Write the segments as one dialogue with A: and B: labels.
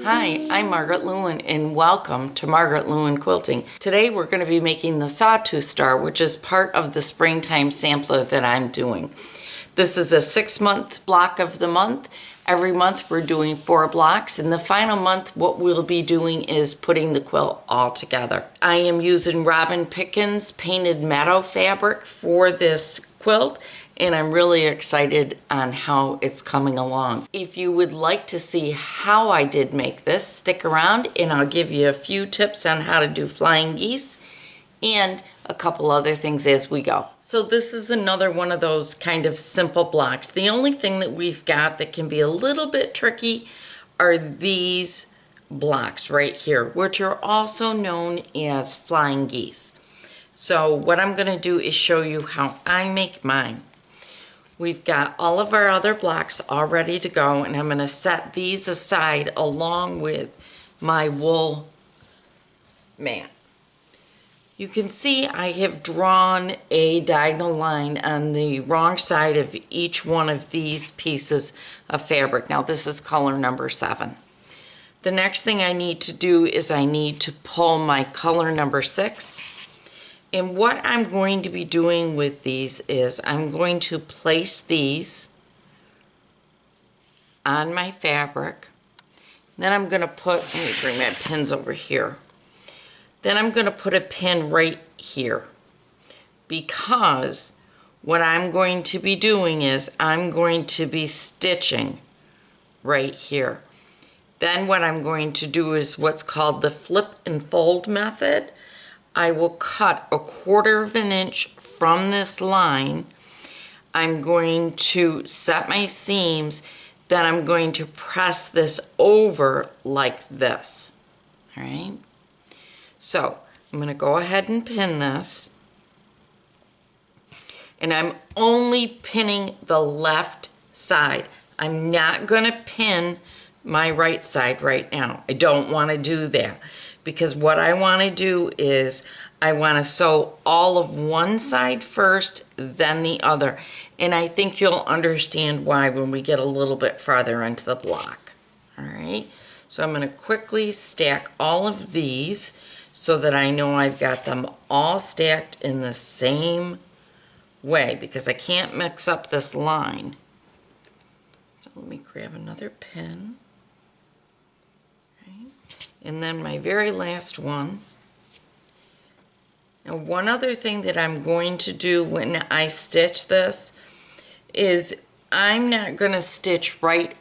A: Hi, I'm Margaret Lewin and welcome to Margaret Lewin Quilting. Today we're going to be making the Sawtooth Star, which is part of the springtime sampler that I'm doing. This is a 6-month block of the month. Every month we're doing 4 blocks, and the final month what we'll be doing is putting the quilt all together. I am using Robin Pickens Painted Meadow fabric for this quilt, and I'm really excited on how it's coming along. If you would like to see how I did make this, stick around and I'll give you a few tips on how to do flying geese and a couple other things as we go. So this is another one of those kind of simple blocks. The only thing that we've got that can be a little bit tricky are these blocks right here, which are also known as flying geese. So what I'm going to do is show you how I make mine. We've got all of our other blocks all ready to go, and I'm going to set these aside along with my wool mat. You can see I have drawn a diagonal line on the wrong side of each one of these pieces of fabric. Now this is color number 7. The next thing I need to do is I need to pull my color number 6. And what I'm going to be doing with these is I'm going to place these on my fabric. Then I'm going to put, let me bring my pins over here. Then I'm going to put a pin right here, because what I'm going to be doing is I'm going to be stitching right here. Then what I'm going to do is what's called the flip and fold method. I will cut 1/4 of an inch from this line. I'm going to set my seams, then I'm going to press this over like this. All right? So I'm going to go ahead and pin this. And I'm only pinning the left side. I'm not going to pin my right side right now. I don't want to do that, because what I want to do is I want to sew all of one side first, then the other. And I think you'll understand why when we get a little bit farther into the block. All right, so I'm going to quickly stack all of these so that I know I've got them all stacked in the same way, because I can't mix up this line. So let me grab another pin. And then my very last one. Now one other thing that I'm going to do when I stitch this is I'm not going to stitch right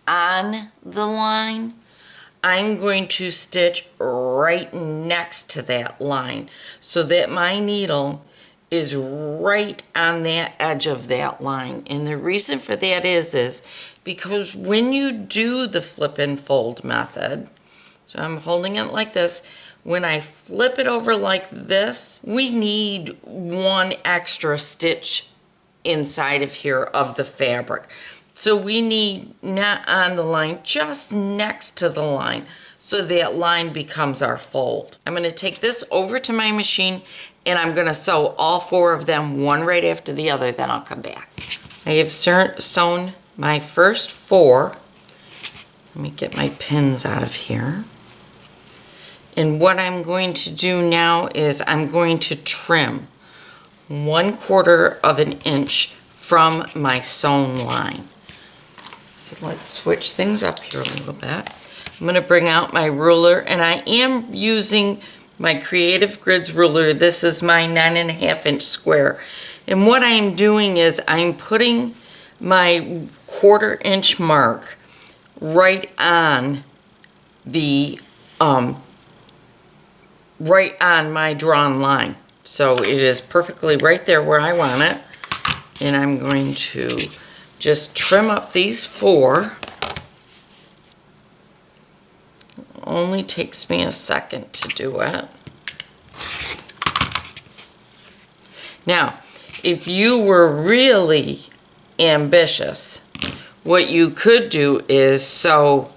A: on the line. I'm going to stitch right next to that line so that my needle is right on that edge of that line. And the reason for that is because when you do the flip and fold method, so I'm holding it like this. When I flip it over like this, we need 1 extra stitch inside of here of the fabric. So we need not on the line, just next to the line, so that line becomes our fold. I'm going to take this over to my machine and I'm going to sew all 4 of them, one right after the other, then I'll come back. I have sewn my first 4. Let me get my pins out of here. And what I'm going to do now is I'm going to trim 1/4 of an inch from my sewn line. So let's switch things up here a little bit. I'm going to bring out my ruler, and I am using my Creative Grids ruler. This is my 9.5 inch square. And what I'm doing is I'm putting my 1/4 inch mark right on the right on my drawn line. So it is perfectly right there where I want it. And I'm going to just trim up these 4. It only takes me a second to do it. Now, if you were really ambitious, what you could do is sew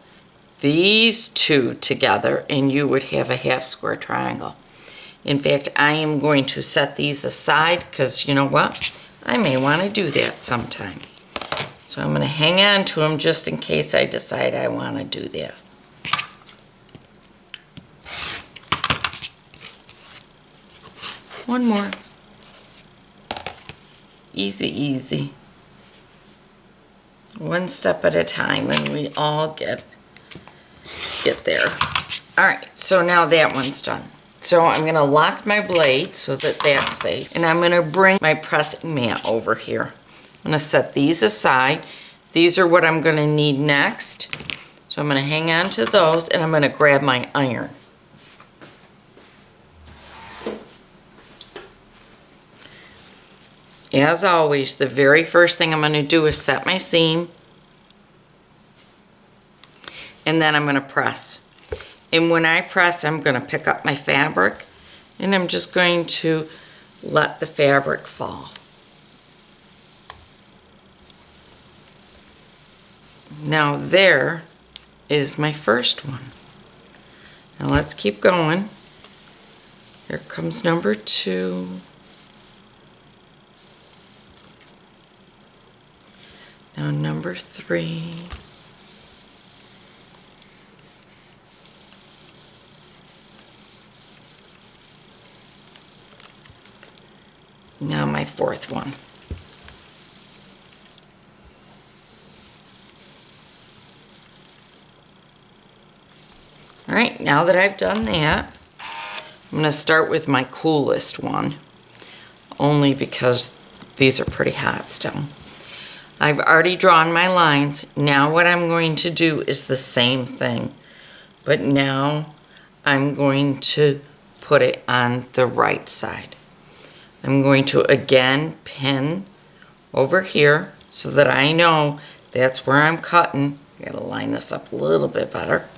A: these 2 together and you would have a half square triangle. In fact, I am going to set these aside because you know what? I may want to do that sometime. So I'm going to hang on to them just in case I decide I want to do that. One more. Easy, easy. One step at a time, and we all get there. All right, so now that one's done. So I'm gonna lock my blade so that that's safe. And I'm gonna bring my pressing mat over here. I'm gonna set these aside. These are what I'm gonna need next. So I'm gonna hang on to those, and I'm gonna grab my iron. As always, the very first thing I'm gonna do is set my seam, and then I'm gonna press. And when I press, I'm gonna pick up my fabric, and I'm just going to let the fabric fall. Now there is my first one. Now let's keep going. Here comes number 2. Now number 3. Now my 4th one. All right, now that I've done that, I'm gonna start with my coolest one, only because these are pretty hot still. I've already drawn my lines. Now what I'm going to do is the same thing, but now I'm going to put it on the right side. I'm going to again pin over here so that I know that's where I'm cutting. I gotta line this up a little bit better.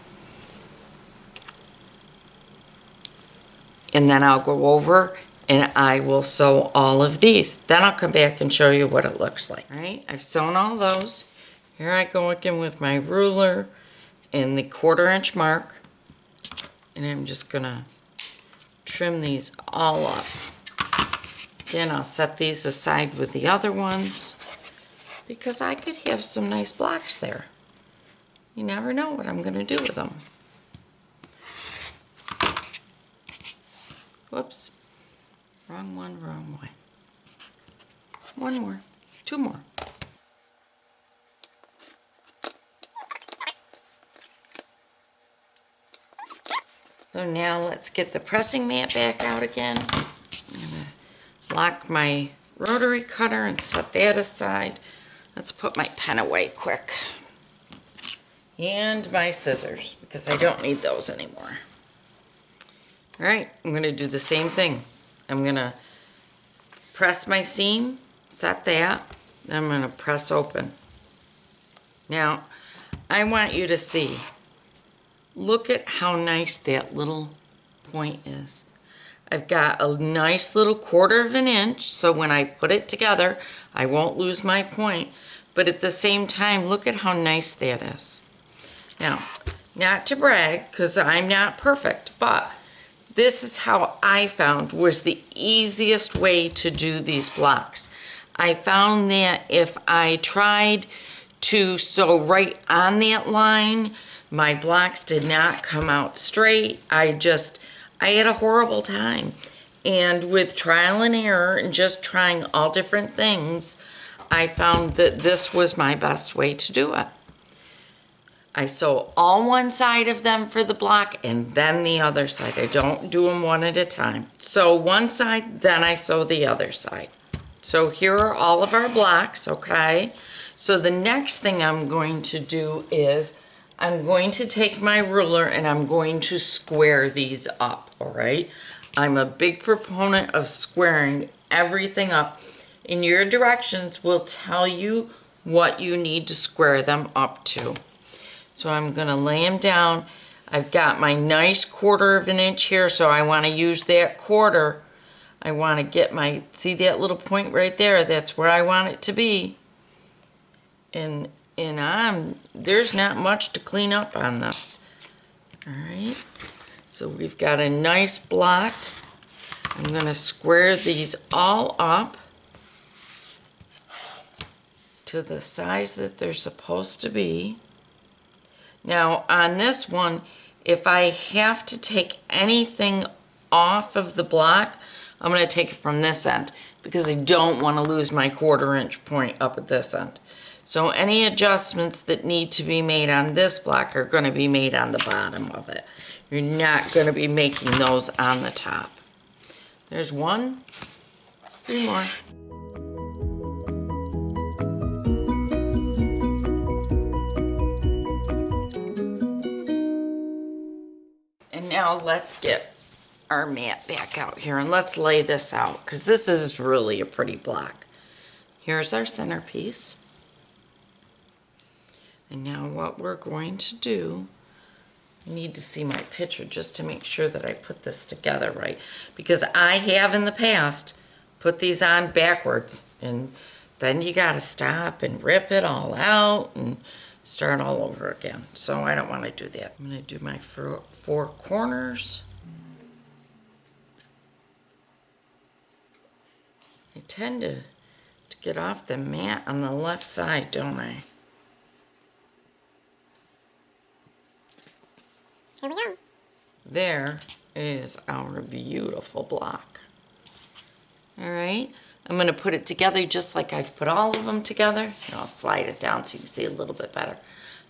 A: And then I'll go over and I will sew all of these. Then I'll come back and show you what it looks like. All right, I've sewn all those. Here I go again with my ruler and the 1/4 inch mark. And I'm just gonna trim these all up. Again, I'll set these aside with the other ones because I could have some nice blocks there. You never know what I'm gonna do with them. Whoops. Wrong one, wrong way. One more. 2 more. So now let's get the pressing mat back out again. I'm going to lock my rotary cutter and set that aside. Let's put my pen away quick. And my scissors, because I don't need those anymore. All right, I'm going to do the same thing. I'm going to press my seam, set that, then I'm going to press open. Now, I want you to see, look at how nice that little point is. I've got a nice little 1/4 of an inch, so when I put it together, I won't lose my point. But at the same time, look at how nice that is. Now, not to brag, because I'm not perfect, but this is how I found was the easiest way to do these blocks. I found that if I tried to sew right on that line, my blocks did not come out straight. I had a horrible time. And with trial and error and just trying all different things, I found that this was my best way to do it. I sew all one side of them for the block and then the other side. I don't do them one at a time. Sew one side, then I sew the other side. So here are all of our blocks, okay? So the next thing I'm going to do is I'm going to take my ruler and I'm going to square these up, all right? I'm a big proponent of squaring everything up. And your directions will tell you what you need to square them up to. So I'm gonna lay them down. I've got my nice 1/4 of an inch here, so I wanna use that 1/4. I wanna get my, see that little point right there? That's where I want it to be. And there's not much to clean up on this. All right, so we've got a nice block. I'm gonna square these all up to the size that they're supposed to be. Now on this one, if I have to take anything off of the block, I'm going to take it from this end because I don't want to lose my 1/4 inch point up at this end. So any adjustments that need to be made on this block are going to be made on the bottom of it. You're not going to be making those on the top. There's 1, 3 more. And now let's get our mat back out here and let's lay this out because this is really a pretty block. Here's our centerpiece. And now what we're going to do, I need to see my picture just to make sure that I put this together right, because I have in the past put these on backwards and then you got to stop and rip it all out and start all over again. So I don't want to do that. I'm going to do my 4 corners. I tend to get off the mat on the left side, don't I?
B: Here we go.
A: There is our beautiful block. All right, I'm going to put it together just like I've put all of them together. And I'll slide it down so you can see a little bit better.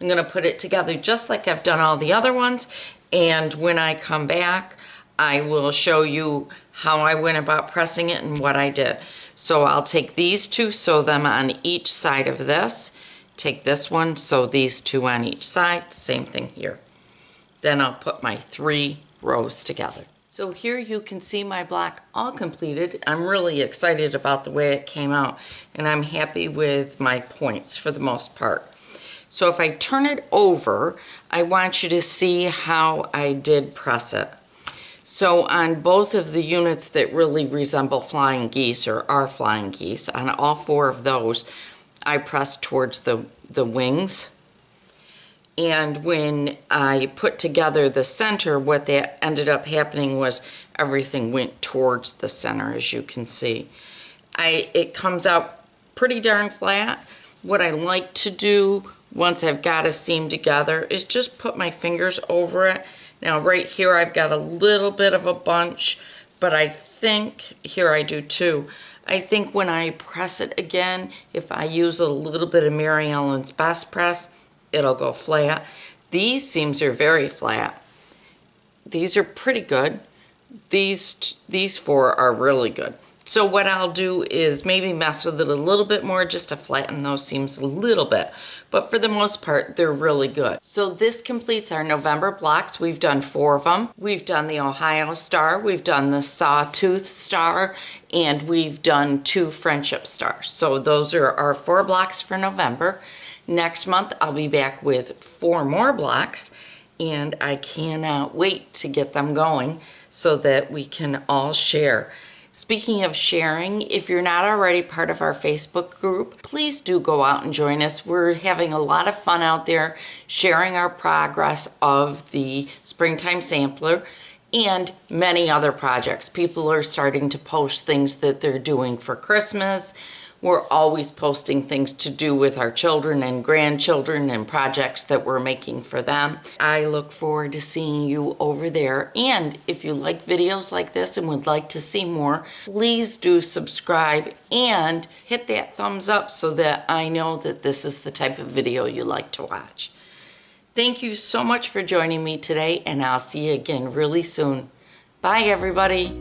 A: I'm going to put it together just like I've done all the other ones. And when I come back, I will show you how I went about pressing it and what I did. So I'll take these 2, sew them on each side of this. Take this one, sew these 2 on each side. Same thing here. Then I'll put my 3 rows together. So here you can see my block all completed. I'm really excited about the way it came out and I'm happy with my points for the most part. So if I turn it over, I want you to see how I did press it. So on both of the units that really resemble flying geese or are flying geese, on all 4 of those, I pressed towards the wings. And when I put together the center, what that ended up happening was everything went towards the center, as you can see. It comes out pretty darn flat. What I like to do once I've got a seam together is just put my fingers over it. Now right here I've got a little bit of a bunch, but I think, here I do too, I think when I press it again, if I use a little bit of Mary Ellen's Best Press, it'll go flat. These seams are very flat. These are pretty good. These 4 are really good. So what I'll do is maybe mess with it a little bit more just to flatten those seams a little bit. But for the most part, they're really good. So this completes our November blocks. We've done 4 of them. We've done the Ohio Star, we've done the Sawtooth Star, and we've done 2 Friendship Stars. So those are our 4 blocks for November. Next month, I'll be back with 4 more blocks, and I cannot wait to get them going so that we can all share. Speaking of sharing, if you're not already part of our Facebook group, please do go out and join us. We're having a lot of fun out there sharing our progress of the Springtime Sampler and many other projects. People are starting to post things that they're doing for Christmas. We're always posting things to do with our children and grandchildren and projects that we're making for them. I look forward to seeing you over there. And if you like videos like this and would like to see more, please do subscribe and hit that thumbs up so that I know that this is the type of video you like to watch. Thank you so much for joining me today, and I'll see you again really soon. Bye, everybody.